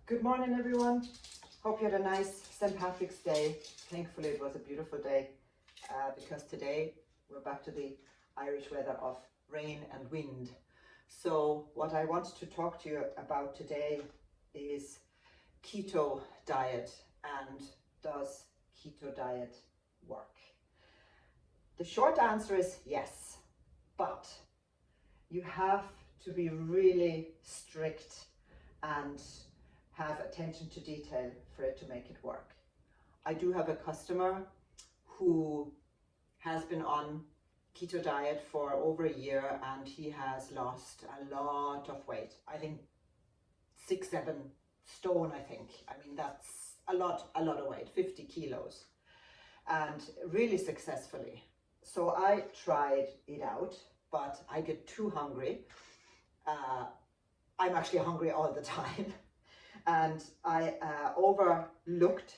Good morning, everyone. Hope you had a nice St. Patrick's Day. Thankfully, it was a beautiful day because today we're back to the Irish weather of rain and wind. So what I want to talk to you about today is keto diet, and does keto diet work? The short answer is yes, but you have to be really strict and have attention to detail for it to make it work. I do have a customer who has been on keto diet for over a year, and he has lost a lot of weight. I think 6-7 stone, I think. I mean, that's a lot of weight, 50 kilos, and really successfully. So I tried it out, but I get too hungry. I'm actually hungry all the time. And I overlooked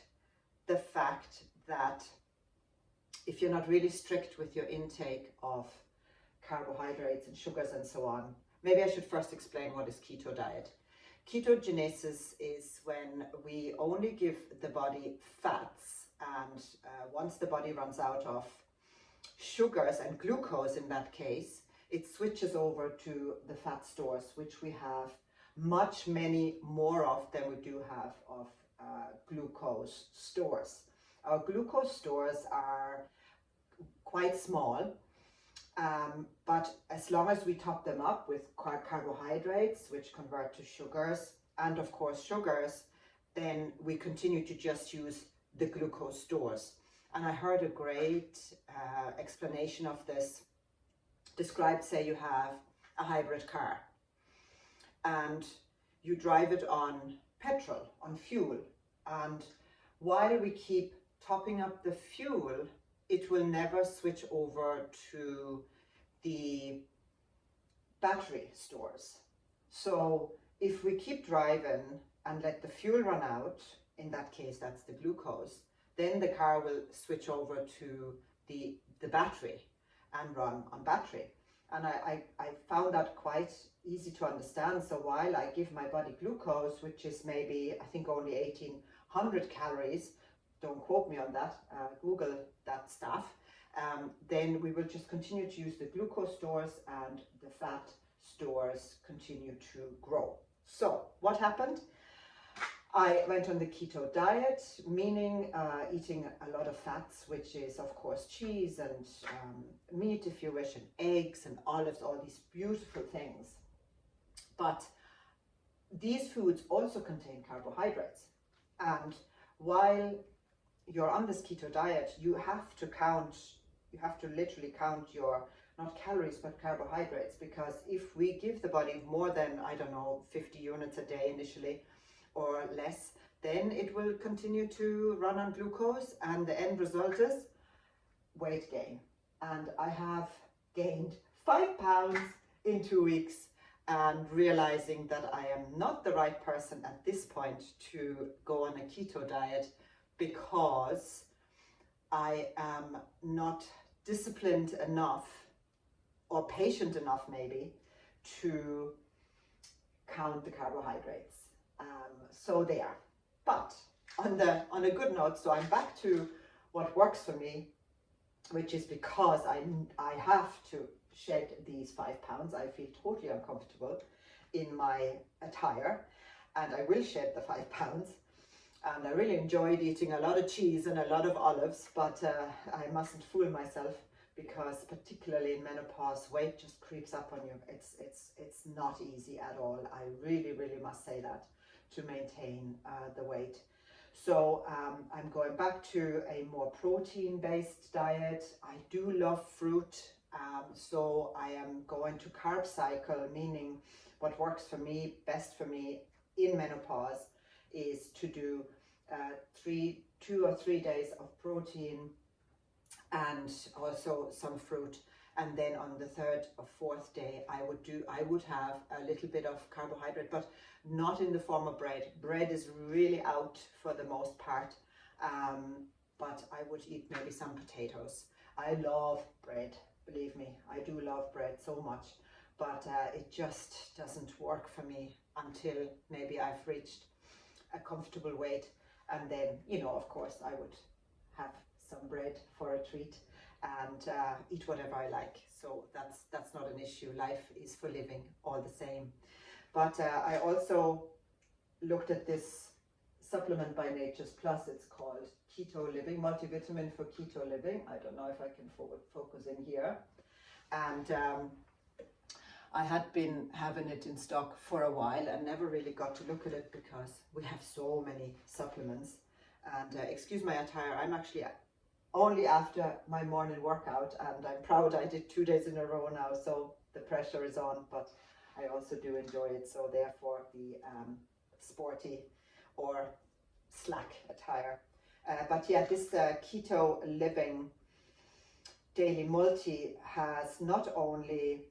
the fact that if you're not really strict with your intake of carbohydrates and sugars and so on, maybe I should first explain what is keto diet. Ketogenesis is when we only give the body fats, and once the body runs out of sugars and glucose in that case, it switches over to the fat stores, which we have many more of than we do have of glucose stores. Our glucose stores are quite small, but as long as we top them up with carbohydrates, which convert to sugars, and of course sugars, then we continue to just use the glucose stores. And I heard a great explanation of this described. Say you have a hybrid car and you drive it on petrol, on fuel, and while we keep topping up the fuel, it will never switch over to the battery stores. So if we keep driving and let the fuel run out, in that case that's the glucose, then the car will switch over to the battery and run on battery. And I found that quite easy to understand. So while I give my body glucose, which is maybe, I think, only 1800 calories, don't quote me on that, Google that stuff, then we will just continue to use the glucose stores, and the fat stores continue to grow. So what happened? I went on the keto diet, meaning eating a lot of fats, which is of course cheese and meat, if you wish, and eggs and olives, all these beautiful things. But these foods also contain carbohydrates. And while you're on this keto diet, you have to literally count your, not calories, but carbohydrates, because if we give the body more than, I don't know, 50 units a day initially, or less, then it will continue to run on glucose, and the end result is weight gain. And I have gained 5 pounds in 2 weeks, and realizing that I am not the right person at this point to go on a keto diet, because I am not disciplined enough, or patient enough maybe, to count the carbohydrates. So there. But on a good note, so I'm back to what works for me, which is because I have to shed these 5 pounds. I feel totally uncomfortable in my attire, and I will shed the 5 pounds. And I really enjoyed eating a lot of cheese and a lot of olives, but I mustn't fool myself, because particularly in menopause, weight just creeps up on you. It's not easy at all. I really must say that, to maintain the weight. So I'm going back to a more protein-based diet. I do love fruit, so I am going to carb cycle, meaning what works for me, best for me in menopause, is to do 2 or 3 days of protein and also some fruit, and then on the 3rd or 4th day I would have a little bit of carbohydrate, but not in the form of bread. Bread is really out for the most part, but I would eat maybe some potatoes. I love bread, believe me, I do love bread so much, but it just doesn't work for me until maybe I've reached a comfortable weight. And then, you know, of course, I would have some bread for a treat and eat whatever I like. So that's not an issue. Life is for living all the same. But I also looked at this supplement by Nature's Plus. It's called Keto Living, multivitamin for keto living. I don't know if I can focus in here. And I had been having it in stock for a while and never really got to look at it because we have so many supplements. And excuse my attire, I'm actually only after my morning workout, and I'm proud I did 2 days in a row now, so the pressure is on, but I also do enjoy it. So therefore the sporty or slack attire. But yeah, this Keto Living Daily Multi has not only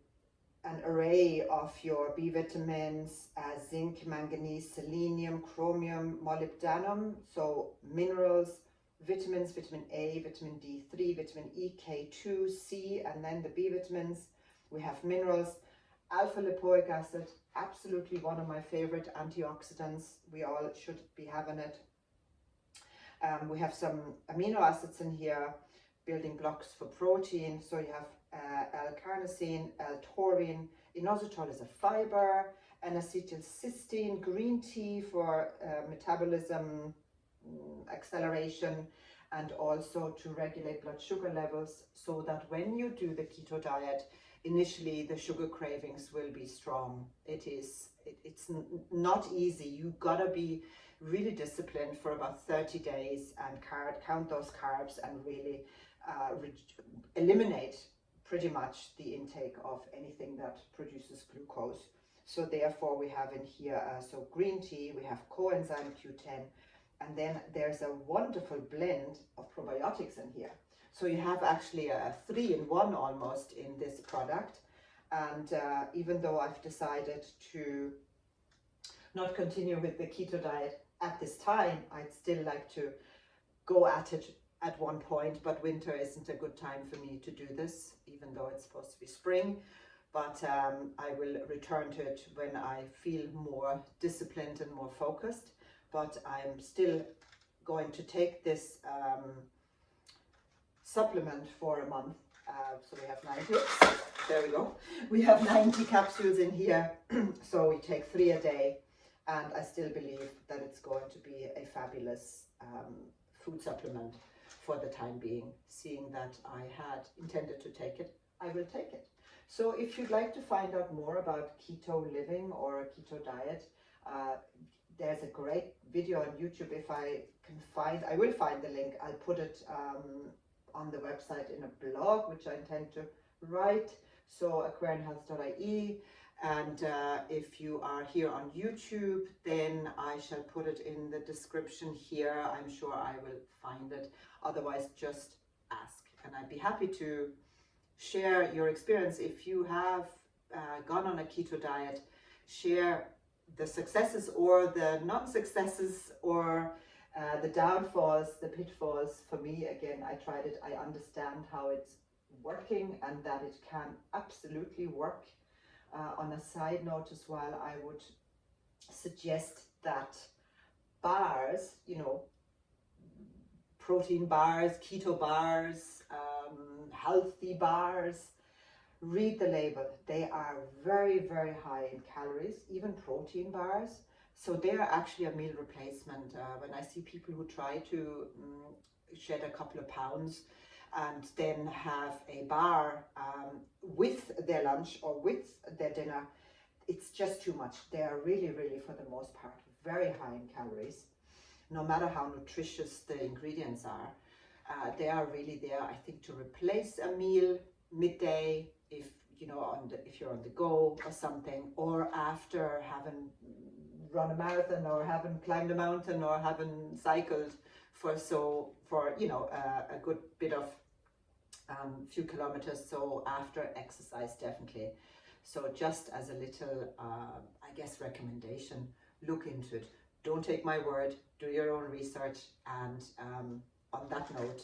an array of your B vitamins, zinc, manganese, selenium, chromium, molybdenum, so minerals, vitamins, vitamin A, vitamin D3, vitamin E, K2, C, and then the B vitamins. We have minerals, alpha lipoic acid, absolutely one of my favorite antioxidants. We all should be having it. We have some amino acids in here, building blocks for protein. So you have L-carnosine, L-taurine, inositol is a fiber, N-acetylcysteine, green tea for metabolism acceleration, and also to regulate blood sugar levels, so that when you do the keto diet, initially the sugar cravings will be strong. It's not easy. You gotta be really disciplined for about 30 days and count those carbs and really eliminate pretty much the intake of anything that produces glucose. So therefore we have in here so green tea, we have coenzyme Q10, and then there's a wonderful blend of probiotics in here. So you have actually a 3-in-1 almost in this product. And even though I've decided to not continue with the keto diet at this time, I'd still like to go at it at one point, but winter isn't a good time for me to do this, even though it's supposed to be spring. But I will return to it when I feel more disciplined and more focused. But I'm still going to take this supplement for a month. So we have 90, there we go. We have 90 capsules in here. So we take 3 a day. And I still believe that it's going to be a fabulous food supplement for the time being. Seeing that I had intended to take it, I will take it. So if you'd like to find out more about keto living or a keto diet, there's a great video on YouTube. If I can find, I will find the link. I'll put it on the website in a blog, which I intend to write. So aquarianhealth.ie. And if you are here on YouTube, then I shall put it in the description here. I'm sure I will find it. Otherwise, just ask. And I'd be happy to share your experience. If you have gone on a keto diet, share the successes or the non-successes or the downfalls, the pitfalls. For me, again, I tried it. I understand how it's working and that it can absolutely work. On a side note as well, I would suggest that bars, you know, protein bars, keto bars, healthy bars, read the label. They are very, very high in calories, even protein bars. So they are actually a meal replacement. When I see people who try to shed a couple of pounds and then have a bar with their lunch or with their dinner, it's just too much. They are really, really, for the most part, very high in calories. No matter how nutritious the ingredients are, they are really there, I think, to replace a meal midday, if you know, if you're on the go or something, or after having run a marathon or having climbed a mountain or having cycled for you know, a good bit of few kilometers. So after exercise, definitely. So just as a little, I guess, recommendation, look into it. Don't take my word, do your own research. And on that note,